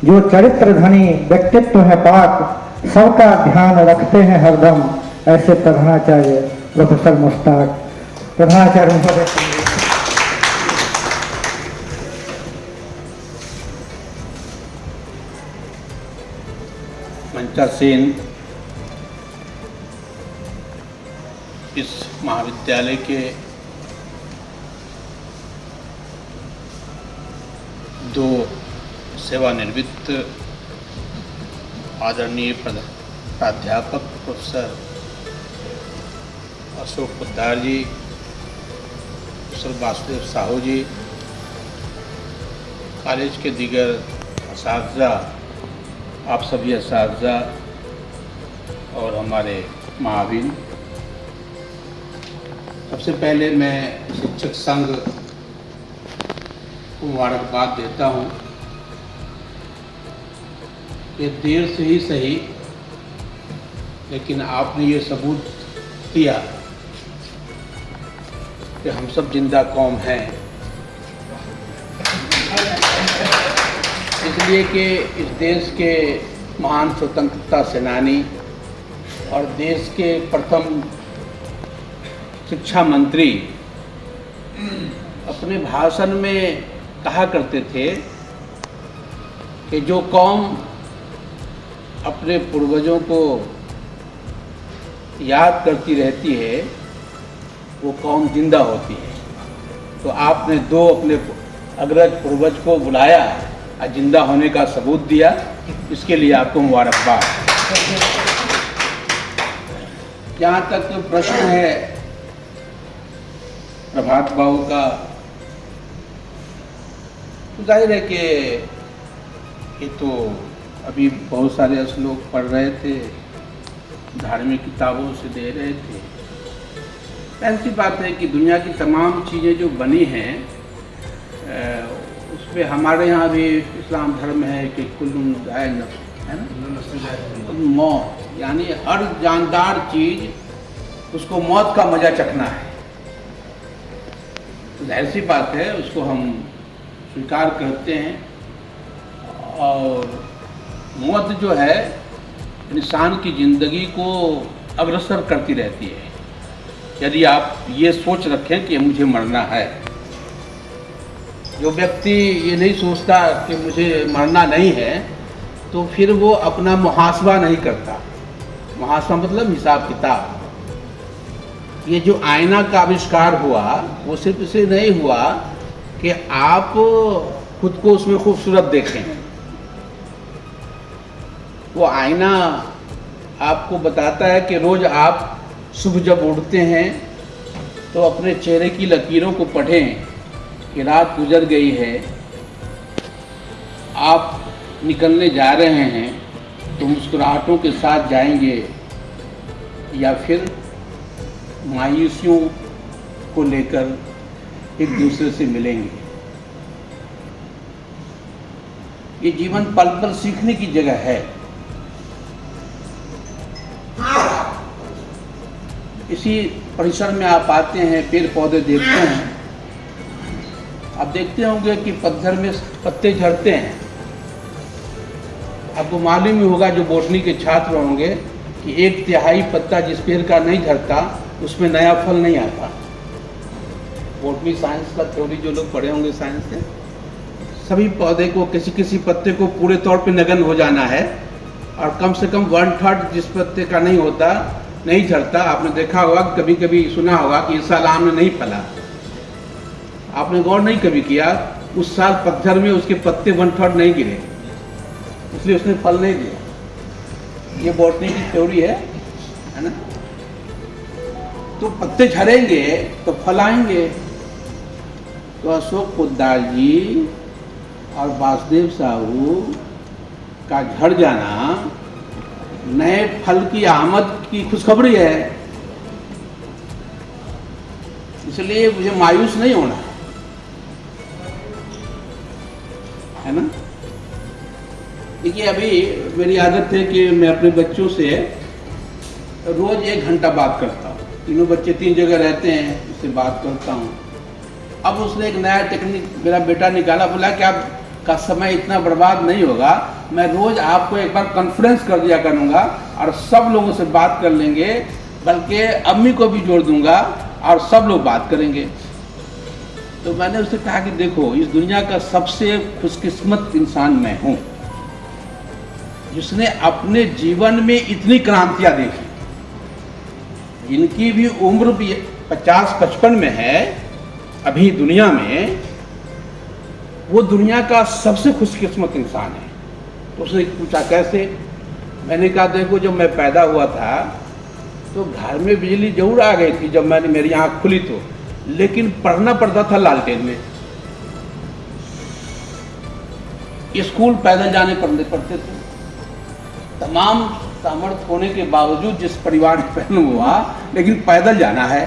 Speaker 10: जो चरित्र धनी व्यक्तित्व है पाक, सबका ध्यान रखते हैं हरदम, ऐसे प्रधानाचार्य प्रोफेसर मुश्ताक। प्रधानाचार्य महोदय,
Speaker 11: मंचासीन इस महाविद्यालय के 2 सेवानिवृत्त आदरणीय प्राध्यापक प्रोफेसर अशोक पोद्दार जी, प्रोफेसर वासुदेव साहू जी, कॉलेज के दीगर असातिज़ा, आप सभी असातिज़ा और हमारे महावीर, सबसे पहले मैं शिक्षक संघ को मुबारकबाद देता हूँ कि देर से ही सही, लेकिन आपने ये सबूत दिया कि हम सब जिंदा कौम हैं। इसलिए कि इस देश के महान स्वतंत्रता सेनानी और देश के प्रथम शिक्षा मंत्री अपने भाषण में कहा करते थे कि जो कौम अपने पूर्वजों को याद करती रहती है वो कौम जिंदा होती है। तो आपने दो अपने अग्रज पूर्वज को बुलाया और जिंदा होने का सबूत दिया, इसके लिए आपको मुबारकबाद। जहाँ तक प्रश्न है प्रभात बाबू का, तो जाहिर है कि ये तो अभी बहुत सारे श्लोक पढ़ रहे थे, धार्मिक किताबों से दे रहे थे। ऐसी बात है कि दुनिया की तमाम चीज़ें जो बनी हैं उसमें हमारे यहाँ भी इस्लाम धर्म है कि कुल्लुन जाए नफ्स, है ना, मौत, यानी हर जानदार चीज़ उसको मौत का मजा चखना है। तो जाहिर सी बात है उसको हम स्वीकार करते हैं। और मौत जो है इंसान की ज़िंदगी को अग्रसर करती रहती है। यदि आप ये सोच रखें कि मुझे मरना है, जो व्यक्ति ये नहीं सोचता कि मुझे मरना नहीं है, तो फिर वो अपना मुहासबा नहीं करता। मुहासबा मतलब हिसाब किताब। ये जो आईना का आविष्कार हुआ वो सिर्फ इसलिए नहीं हुआ कि आप खुद को उसमें खूबसूरत देखें। वो आईना आपको बताता है कि रोज़ आप सुबह जब उठते हैं तो अपने चेहरे की लकीरों को पढ़ें कि रात गुजर गई है, आप निकलने जा रहे हैं तो मुस्कुराहटों के साथ जाएंगे या फिर मायूसियों को लेकर एक दूसरे से मिलेंगे। ये जीवन पल पल सीखने की जगह है। इसी परिसर में आप आते हैं, पेड़ पौधे देखते हैं, आप देखते होंगे कि पतझड़ में पत्ते झड़ते हैं। आपको मालूम ही होगा जो बॉटनी के छात्र होंगे कि 1/3 पत्ता जिस पेड़ का नहीं झड़ता उसमें नया फल नहीं आता। बॉटनी साइंस का थ्योरी जो लोग पढ़े होंगे साइंस से, सभी पौधे को किसी किसी पत्ते को पूरे तौर पे नगन हो जाना है और कम से कम 1/3 जिस पत्ते का नहीं होता नहीं झड़ता। आपने देखा होगा, कभी कभी सुना होगा कि इस साल आम नहीं फला। आपने गौर नहीं कभी किया, उस साल पतझड़ में उसके पत्ते 1/3 नहीं गिरे, इसलिए उसने फल नहीं दिया। ये बॉटनी की थ्योरी है ना। तो पत्ते झड़ेंगे तो फल आएंगे। तो अशोक पोद्दार जी और वासुदेव साहू का झड़ जाना नए फल की आमद की खुशखबरी है। इसलिए मुझे मायूस नहीं होना है ना। देखिए, अभी मेरी आदत है कि मैं अपने बच्चों से रोज 1 घंटा बात करता हूँ। तीनों बच्चे 3 जगह रहते हैं, उससे बात करता हूँ। अब उसने एक नया टेक्निक मेरा बेटा निकाला, बोला कि आपका समय इतना बर्बाद नहीं होगा, मैं रोज़ आपको एक बार कॉन्फ्रेंस कर दिया करूँगा और सब लोगों से बात कर लेंगे, बल्कि अम्मी को भी जोड़ दूँगा और सब लोग बात करेंगे। तो मैंने उससे कहा कि देखो, इस दुनिया का सबसे खुशकिस्मत इंसान मैं हूँ जिसने अपने जीवन में इतनी क्रांतियाँ देखी। जिनकी भी उम्र भी 50-55 में है अभी दुनिया में, वो दुनिया का सबसे खुशकिस्मत इंसान है। तो उसने पूछा कैसे? मैंने कहा देखो, जब मैं पैदा हुआ था तो घर में बिजली जरूर आ गई थी जब मेरी आँख खुली तो, लेकिन पढ़ना पड़ता था लालटेन में। स्कूल पैदल जाने पड़ते थे। तमाम सामर्थ्य होने के बावजूद जिस परिवार में पैदा हुआ, लेकिन पैदल जाना है।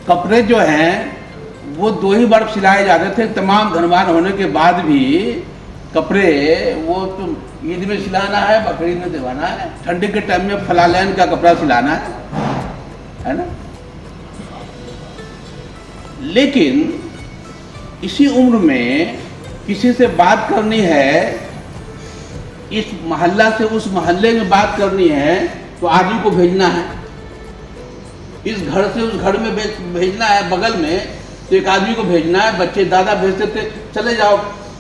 Speaker 11: कपड़े जो हैं वो 2 ही बार सिलाए जाते थे। तमाम धनवान होने के बाद भी कपड़े वो तो ईद में सिलाना है, बकरीद में दिवाना है, ठंडी के टाइम में फलालैन का कपड़ा सिलाना है ना। लेकिन इसी उम्र में किसी से बात करनी है, इस मोहल्ला से उस मोहल्ले में बात करनी है तो आदमी को भेजना है, इस घर से उस घर में भेजना है, बगल में तो एक आदमी को भेजना है। बच्चे दादा भेजते थे चले जाओ,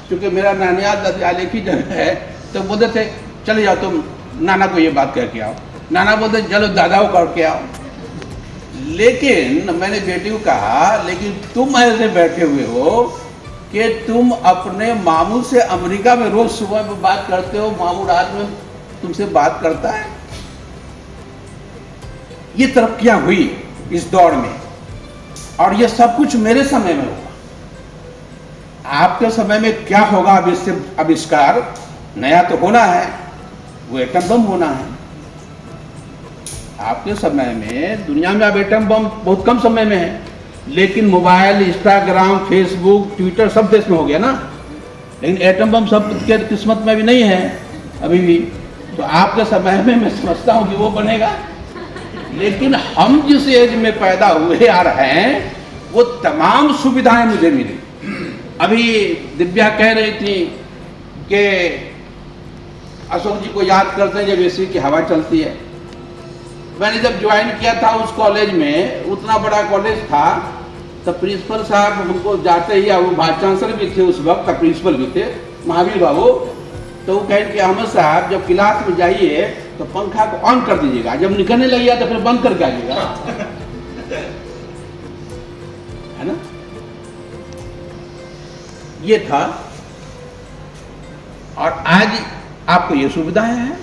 Speaker 11: क्योंकि मेरा नानियाल दादियाल एक ही जगह है, तो बोलते थे चले जाओ तुम नाना को ये बात कह के आओ, नाना बोलते चलो दादा को करके आओ। लेकिन मैंने बेटी को कहा लेकिन तुम ऐसे बैठे हुए हो कि तुम अपने मामू से अमेरिका में रोज सुबह में बात करते हो, मामू रात में तुमसे बात करता है। ये तरक्कियां हुई इस दौर में, और ये सब कुछ मेरे समय में हुआ। आपके समय में क्या होगा अब इससे आविष्कार नया तो होना है, वो एटम बम होना है। आपके समय में दुनिया में अब एटम बम बहुत कम समय में है, लेकिन मोबाइल, इंस्टाग्राम, फेसबुक, ट्विटर सब देश में हो गया ना, लेकिन एटम बम सब के किस्मत में भी नहीं है अभी भी। तो आपके समय में मैं समझता हूँ कि वो बनेगा, लेकिन हम जिस एज में पैदा हुए आ रहे हैं वो तमाम सुविधाएं मुझे मिली। अभी दिव्या कह रही थी कि अशोक जी को याद करते हैं जब एसी की हवा चलती है। मैंने जब ज्वाइन किया था उस कॉलेज में, उतना बड़ा कॉलेज था, तो प्रिंसिपल साहब हमको जाते ही, वो वाइस चांसलर भी थे उस वक्त, प्रिंसिपल भी थे महावीर बाबू, तो वो कहें कि अहमद साहब जब क्लास में जाइए तो पंखा को ऑन कर दीजिएगा, जब निकलने लगिएगा तो फिर बंद करके आइएगा, है ना। ये था, और आज आपको ये सुविधाएं हैं।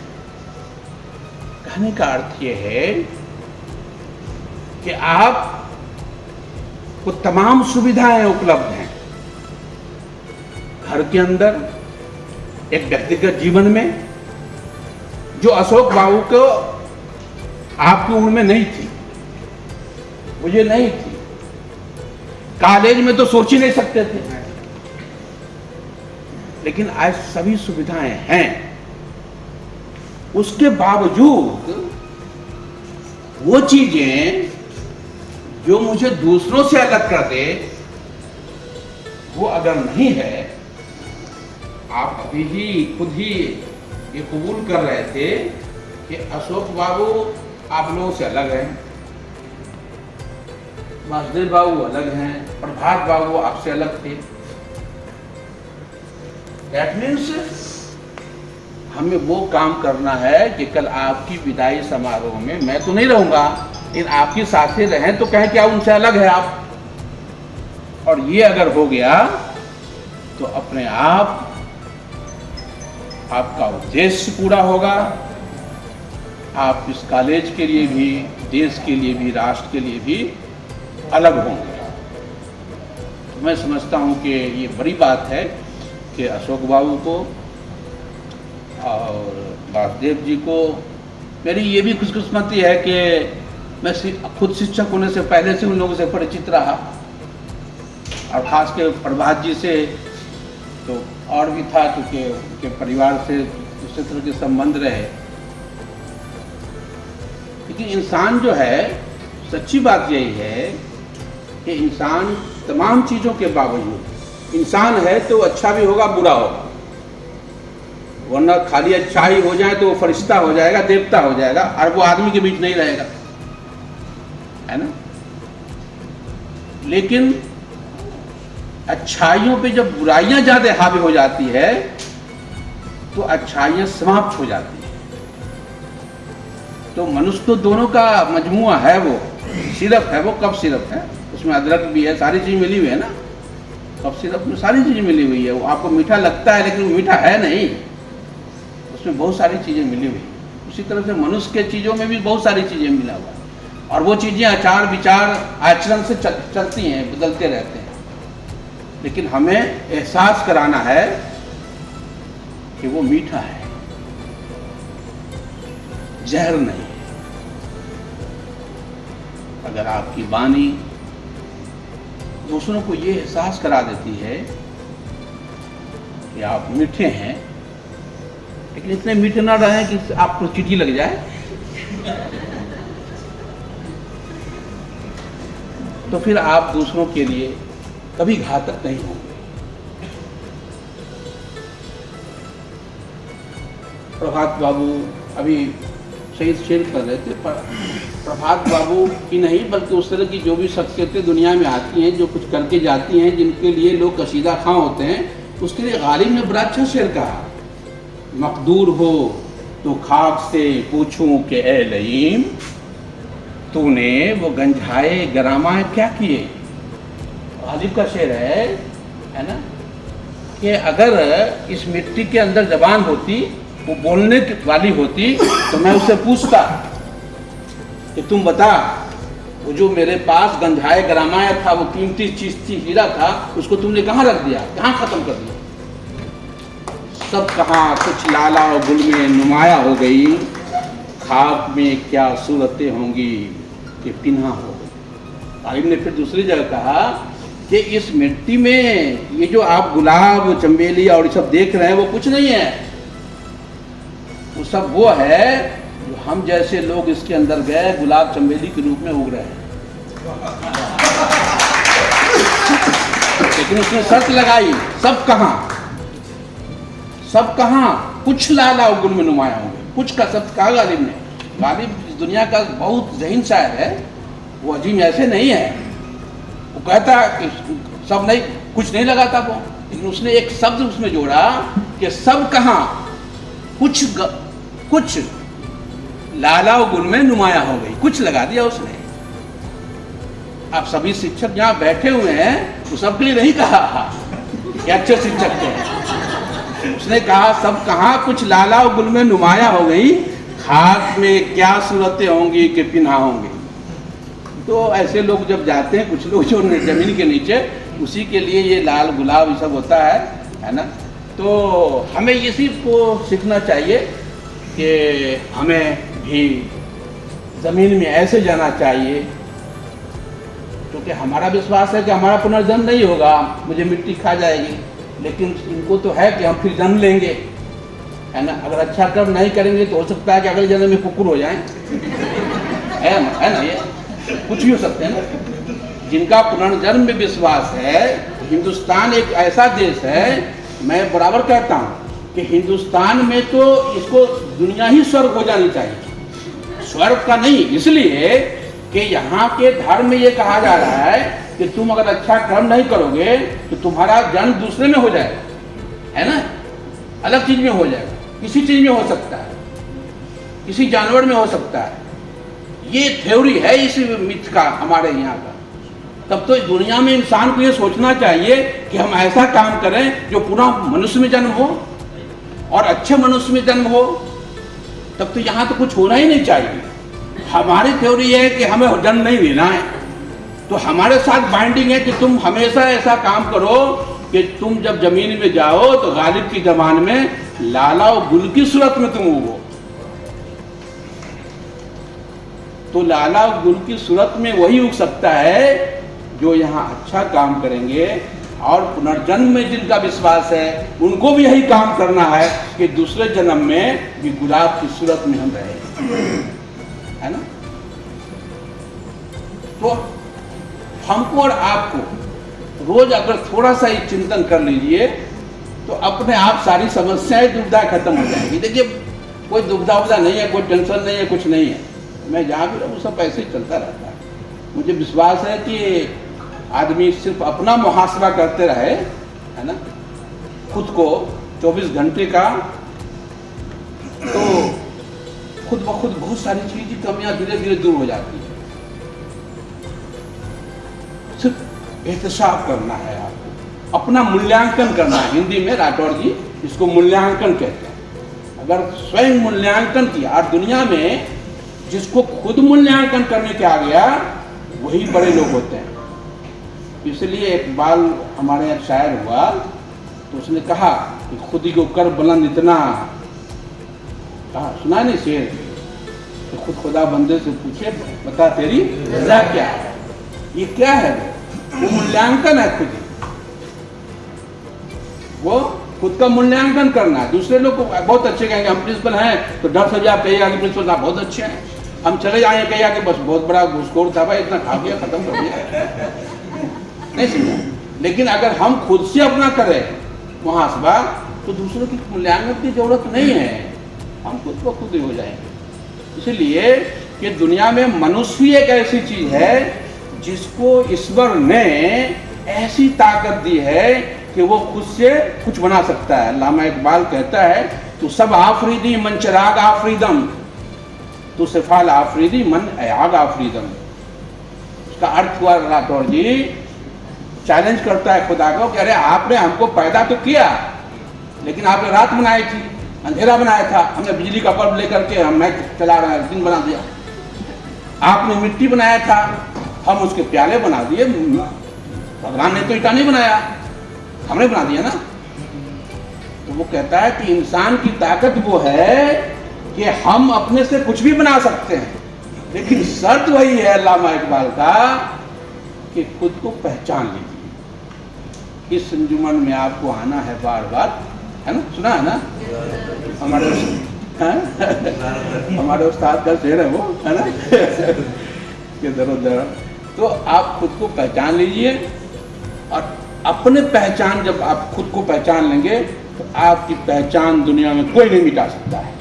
Speaker 11: कहने का अर्थ ये है कि आप को तमाम सुविधाएं उपलब्ध हैं घर के अंदर, एक व्यक्तिगत जीवन में, जो अशोक बाबू को आपकी उम्र में नहीं थी, मुझे नहीं थी। कॉलेज में तो सोच ही नहीं सकते थे, लेकिन आज सभी सुविधाएं हैं। उसके बावजूद वो चीजें जो मुझे दूसरों से अलग कर दे, वो अगर नहीं है, आप अभी ही खुद ही ये कबूल कर रहे थे कि अशोक बाबू आप लोगों से अलग हैं, वासुदेव बाबू अलग हैं, प्रभात बाबू आपसे अलग थे। दैट मीन्स हमें वो काम करना है कि कल आपकी विदाई समारोह में मैं तो नहीं रहूंगा, लेकिन आपके साथी रहें तो कहें क्या उनसे अलग है आप। और ये अगर हो गया तो अपने आप आपका उद्देश्य पूरा होगा। आप इस कॉलेज के लिए भी, देश के लिए भी, राष्ट्र के लिए भी अलग होंगे। तो मैं समझता हूँ कि ये बड़ी बात है कि अशोक बाबू को और वासुदेव जी को, मेरी ये भी खुशकिस्मती है कि मैं खुद शिक्षक होने से पहले से उन लोगों से परिचित रहा, और ख़ास के प्रभात जी से तो और भी था, क्योंकि उनके परिवार से दूसरे तरह के संबंध रहे। लेकिन इंसान जो है, सच्ची बात यही है कि इंसान तमाम चीज़ों के बावजूद इंसान है, तो अच्छा भी होगा, बुरा होगा, वरना खाली अच्छा ही हो जाए तो वो फरिश्ता हो जाएगा, देवता हो जाएगा, और वो आदमी के बीच नहीं रहेगा, है ना। लेकिन अच्छाइयों पे जब बुराइयां ज्यादा हावी हो जाती है तो अच्छाइयां समाप्त हो जाती है। तो मनुष्य तो दोनों का मजमुआ है, वो सिरप है, वो कप सिरप है, उसमें अदरक भी है, सारी चीज मिली हुई है ना। कप सिरप में सारी चीज मिली हुई है, वो आपको मीठा लगता है लेकिन वो मीठा है नहीं, उसमें बहुत सारी चीजें मिली हुई। उसी तरह से मनुष्य के चीजों में भी बहुत सारी चीजें मिला हुआ है, और वो चीजें आचार विचार आचरण से चलती हैं, बदलते रहते हैं। लेकिन हमें एहसास कराना है कि वो मीठा है, जहर नहीं है। अगर आपकी वाणी दूसरों को ये एहसास करा देती है कि आप मीठे हैं, लेकिन इतने मीठे ना रहें कि आपको चीटी लग जाए, तो फिर आप दूसरों के लिए कभी घातक नहीं होंगे। प्रभात बाबू अभी शहीद शेर कर रहे थे, प्रभात बाबू की नहीं बल्कि उस तरह की जो भी शख्सियतें दुनिया में आती हैं, जो कुछ करके जाती हैं, जिनके लिए लोग कशीदा खां होते हैं, उसके लिए गालिब ने बड़ा अच्छा शेर कहा, मकदूर हो तो खाक से पूछूं कि ए लईम, तूने वो गंजाए गरामा क्या किए। गालिब का शेर है ना, कि अगर इस मिट्टी के अंदर जबान होती, वो बोलने वाली होती, तो मैं उससे पूछता कि तुम बता, वो जो मेरे पास गंजाए गरामाया था, वो कीमती चीज थी, हीरा था, उसको तुमने कहाँ रख दिया, कहाँ खत्म कर दिया। सब कहाँ कुछ लाला और गुल में नुमाया हो गई, खाक में क्या सूरतें होंगी कि पिन्हा हो गई। गालिब ने फिर दूसरी जगह कहा कि इस मिट्टी में ये जो आप गुलाब चंबेली और ये सब देख रहे हैं, वो कुछ नहीं है, वो सब वो है जो हम जैसे लोग इसके अंदर गए गुलाब चंबेली के रूप में उग रहे हैं। लेकिन उसने शर्त लगाई, सब कहाँ कुछ लाला और गुल में नुमाया होंगे, कुछ का शब्द कहा गालिब ने। गालिब इस दुनिया का बहुत ज़हीन शायर है, वो अजीम ऐसे नहीं है, वो कहता कि सब नहीं, कुछ नहीं लगाता वो, लेकिन उसने एक शब्द उसमें जोड़ा कि सब कहाँ कुछ लाला और गुल में नुमाया हो गई, कुछ लगा दिया उसने। आप सभी शिक्षक यहाँ बैठे हुए हैं, वो सबके लिए नहीं कहा कि अच्छे शिक्षक थे, उसने कहा सब कहाँ कुछ लाला और गुल में नुमाया हो गई, खाक में क्या सूरतें होंगी कि पिन्हा होंगी। तो ऐसे लोग जब जाते हैं, कुछ लोग जो जमीन के नीचे, उसी के लिए ये लाल गुलाब ये सब होता है ना। तो हमें इसी को सीखना चाहिए कि हमें भी ज़मीन में ऐसे जाना चाहिए, क्योंकि हमारा विश्वास है कि हमारा पुनर्जन्म नहीं होगा, मुझे मिट्टी खा जाएगी, लेकिन इनको तो है कि हम फिर जन्म लेंगे, है ना। अगर अच्छा कर्म नहीं करेंगे तो हो सकता है कि अगले जन्म में कुकुर हो जाएं, है ना, ये कुछ भी हो सकते हैं ना। जिनका पुनर्जन्म में विश्वास है, हिंदुस्तान एक ऐसा देश है, मैं बराबर कहता हूँ कि हिंदुस्तान में तो इसको दुनिया ही स्वर्ग हो जानी चाहिए, स्वर्ग का नहीं, इसलिए कि यहाँ के धर्म में ये कहा जा रहा है कि तुम अगर अच्छा कर्म नहीं करोगे तो तुम्हारा जन्म दूसरे में हो जाएगा, है ना, अलग चीज में हो जाएगा, किसी चीज में हो सकता है, किसी जानवर में हो सकता है। ये थ्योरी है इस मिथ का हमारे यहाँ का। तब तो दुनिया में इंसान को ये सोचना चाहिए कि हम ऐसा काम करें जो पूरा मनुष्य में जन्म हो और अच्छे मनुष्य में जन्म हो, तब तो यहाँ तो कुछ होना ही नहीं चाहिए। हमारी थ्योरी है कि हमें जन्म नहीं लेना है, तो हमारे साथ बाइंडिंग है कि तुम हमेशा ऐसा काम करो कि तुम जब जमीन में जाओ तो गालिब की जबान में लाला और गुल की सूरत में तुम उगो। तो लाला और गुल की सूरत में वही उग सकता है जो यहाँ अच्छा काम करेंगे, और पुनर्जन्म में जिनका विश्वास है उनको भी यही काम करना है कि दूसरे जन्म में भी गुलाब की सूरत में हम रहे, है ना। तो हमको और आपको रोज अगर थोड़ा सा ही चिंतन कर लीजिए तो अपने आप सारी समस्याएं दुविधा खत्म हो जाएंगी। देखिए कोई दुविधा उविधा नहीं है, कोई टेंशन नहीं है, कुछ नहीं है। मैं जहाँ भी रहूँ सब ऐसे ही चलता रहता है। मुझे विश्वास है कि आदमी सिर्फ अपना मुहासबा करते रहे, है ना, खुद को 24 घंटे का, तो खुद ब खुद बहुत सारी चीज़ें कमियां धीरे धीरे दूर हो जाती है। सिर्फ एहतसाब करना है आपको, अपना मूल्यांकन करना है। हिंदी में राठौर जी इसको मूल्यांकन कहते हैं। अगर स्वयं मूल्यांकन किया, और दुनिया में जिसको खुद मूल्यांकन करने के आ गया वही बड़े लोग होते हैं। इसलिए एक बाल हमारे यहाँ शायर हुआ तो उसने कहा कि खुद ही को कर बुलंद इतना, कहा सुना नहीं शेर, तो खुद खुदा बंदे से पूछे बता तेरी रजा क्या है। ये क्या है? वो मूल्यांकन है खुद, वो खुद का मूल्यांकन करना। दूसरे लोग को बहुत अच्छे कहेंगे, हम प्रिंसिपल हैं तो डर से आप कहिएगा कि प्रिंसिपल साहब बहुत अच्छे हैं। हम चले जाएंगे कहिएगा कि बस बहुत बड़ा घूसखोर था भाई, इतना खा गया खत्म कर दिया, नहीं समझा। लेकिन अगर हम खुद से अपना करें मुहासबा तो दूसरों की मूल्यांकन की जरूरत नहीं है। हम खुद ब खुद ही हो जाएंगे। इसलिए कि दुनिया में मनुष्य एक ऐसी चीज है जिसको ईश्वर ने ऐसी ताकत दी है कि वो खुद से कुछ बना सकता है। अल्लामा इकबाल कहता है, तू सब आफरीदी मन चिराग आफरीदम, तू सिफाल आफरीदी मन आग आफरीदम। उसका अर्थ हुआ राठौर जी चैलेंज करता है खुदा को कि अरे आपने हमको पैदा तो किया, लेकिन आपने रात बनाई थी, अंधेरा बनाया था, हमने बिजली का बल्ब लेकर के हम मैच चला रहे हैं, दिन बना दिया। आपने मिट्टी बनाया था, हम उसके प्याले बना दिए। भगवान ने तो ईटा नहीं बनाया, हमने बना दिया ना। तो वो कहता है कि इंसान की ताकत वो है कि हम अपने से कुछ भी बना सकते हैं, लेकिन शर्त वही है अल्लामा इकबाल का कि खुद को पहचान लीजिए। इस अंजुमन में आपको आना है बार बार, है ना, सुना है ना हमारे उस्ताद का शेर है वो, है ना कि दरो दर। तो आप खुद को पहचान लीजिए, और अपने पहचान जब आप खुद को पहचान लेंगे तो आपकी पहचान दुनिया में कोई नहीं मिटा सकता है।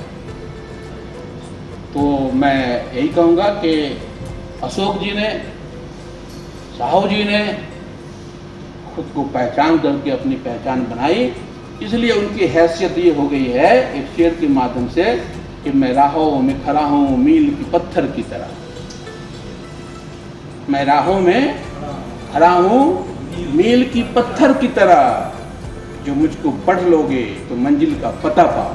Speaker 11: तो मैं यही कहूँगा कि अशोक जी ने, साहू जी ने खुद को पहचान करके अपनी पहचान बनाई, इसलिए उनकी हैसियत ये हो गई है एक शेर के माध्यम से कि मैं राहों में खड़ा हूँ मील की पत्थर की तरह। मैं राहों में खड़ा हूँ मील की पत्थर की तरह, जो मुझको पढ़ लोगे तो मंजिल का पता पाओ।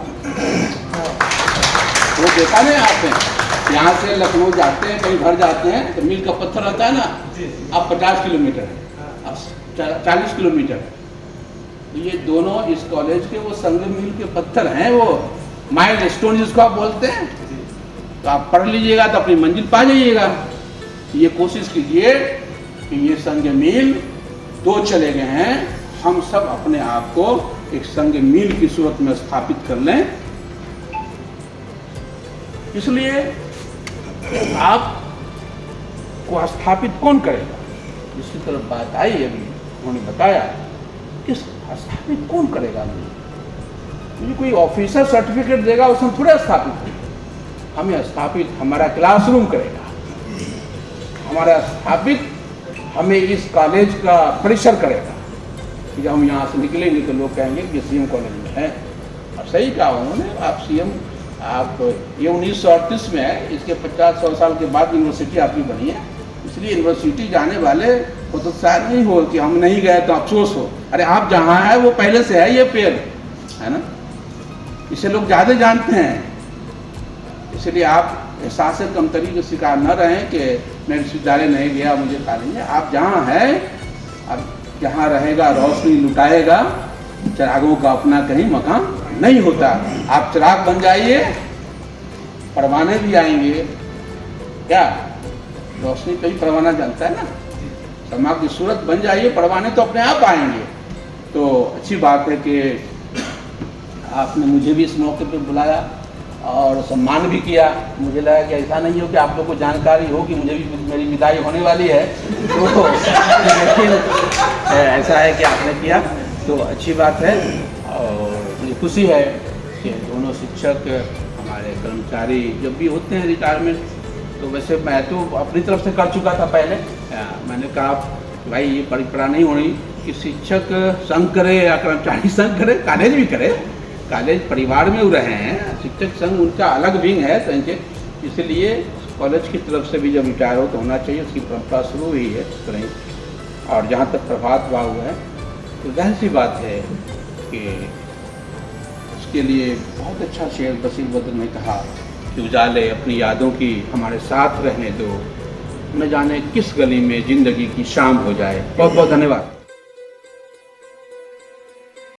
Speaker 11: वो देखा नहीं आपने, यहाँ से लखनऊ जाते हैं, कहीं घर जाते हैं तो मील का पत्थर रहता है ना, अब 50 किलोमीटर है, अब 40 किलोमीटर। तो ये दोनों इस कॉलेज के वो संग मील के पत्थर हैं, वो माइल स्टोन जिसको आप बोलते हैं। तो आप पढ़ लीजिएगा तो अपनी मंजिल पा जाइएगा। ये कोशिश कीजिए कि ये संग मील दो चले गए हैं, हम सब अपने आप को एक संग मील की सूरत में स्थापित कर लें। इसलिए आप को स्थापित कौन करेगा, जिसकी तरफ बात आई अभी उन्होंने बताया कि स्थापित कौन करेगा। मुझे कोई ऑफिसर सर्टिफिकेट देगा उसमें थोड़ा स्थापित होगा, हमें स्थापित हमारा क्लासरूम करेगा, हमारा स्थापित हमें इस कॉलेज का परिसर करेगा। जब हम यहाँ से निकलेंगे तो लोग कहेंगे कि सीएम कॉलेज में है। और सही कहा उन्होंने, आप सीएम, आप ये 1938 में है, इसके 50-100 साल के बाद यूनिवर्सिटी आपकी बनी है। इसलिए यूनिवर्सिटी जाने वाले को तो शायद नहीं हो कि हम नहीं गए तो अफसोस हो। अरे आप जहाँ है वो पहले से है, ये पेड़ है ना, इसे लोग ज़्यादा जानते हैं। इसलिए आप एहसास कमतरी के शिकार न रहें कि मैं विश्वविद्यालय नहीं गया, मुझे तालीम है। आप जहाँ हैं, अब जहाँ रहेगा रोशनी लुटाएगा, चिरागों का अपना कहीं मकान नहीं होता। आप चिराग बन जाइए, परवाने भी आएंगे। क्या रोशनी कहीं परवाना जानता है ना, समाज की सूरत बन जाइए, परवाने तो अपने आप आएंगे। तो अच्छी बात है कि आपने मुझे भी इस मौके पर बुलाया और सम्मान भी किया। मुझे लगा कि ऐसा नहीं हो कि आप लोग को जानकारी हो कि मुझे भी मेरी विदाई होने वाली है, तो लेकिन ऐसा है कि आपने किया तो अच्छी बात है। और मुझे खुशी है कि दोनों शिक्षक हमारे कर्मचारी जब भी होते हैं रिटायरमेंट, तो वैसे मैं तो अपनी तरफ से कर चुका था पहले। मैंने कहा भाई ये परंपरा नहीं होनी कि शिक्षक संघ करे या कर्मचारी संघ करे, कॉलेज भी करे, कॉलेज परिवार में रहे हैं, शिक्षक संघ उनका अलग विंग है संघ। इसलिए कॉलेज की तरफ से भी जब रिटायर हो तो होना चाहिए, उसकी परंपरा शुरू हुई है इस तरह। और जहाँ तक प्रभात भाव हुआ है तो जाहिर सी बात है कि उसके लिए बहुत अच्छा शेर बसीर बद्र ने कहा कि उजाले अपनी यादों की हमारे साथ रहने दो, न जाने किस गली में ज़िंदगी की शाम हो जाए। बहुत बहुत धन्यवाद।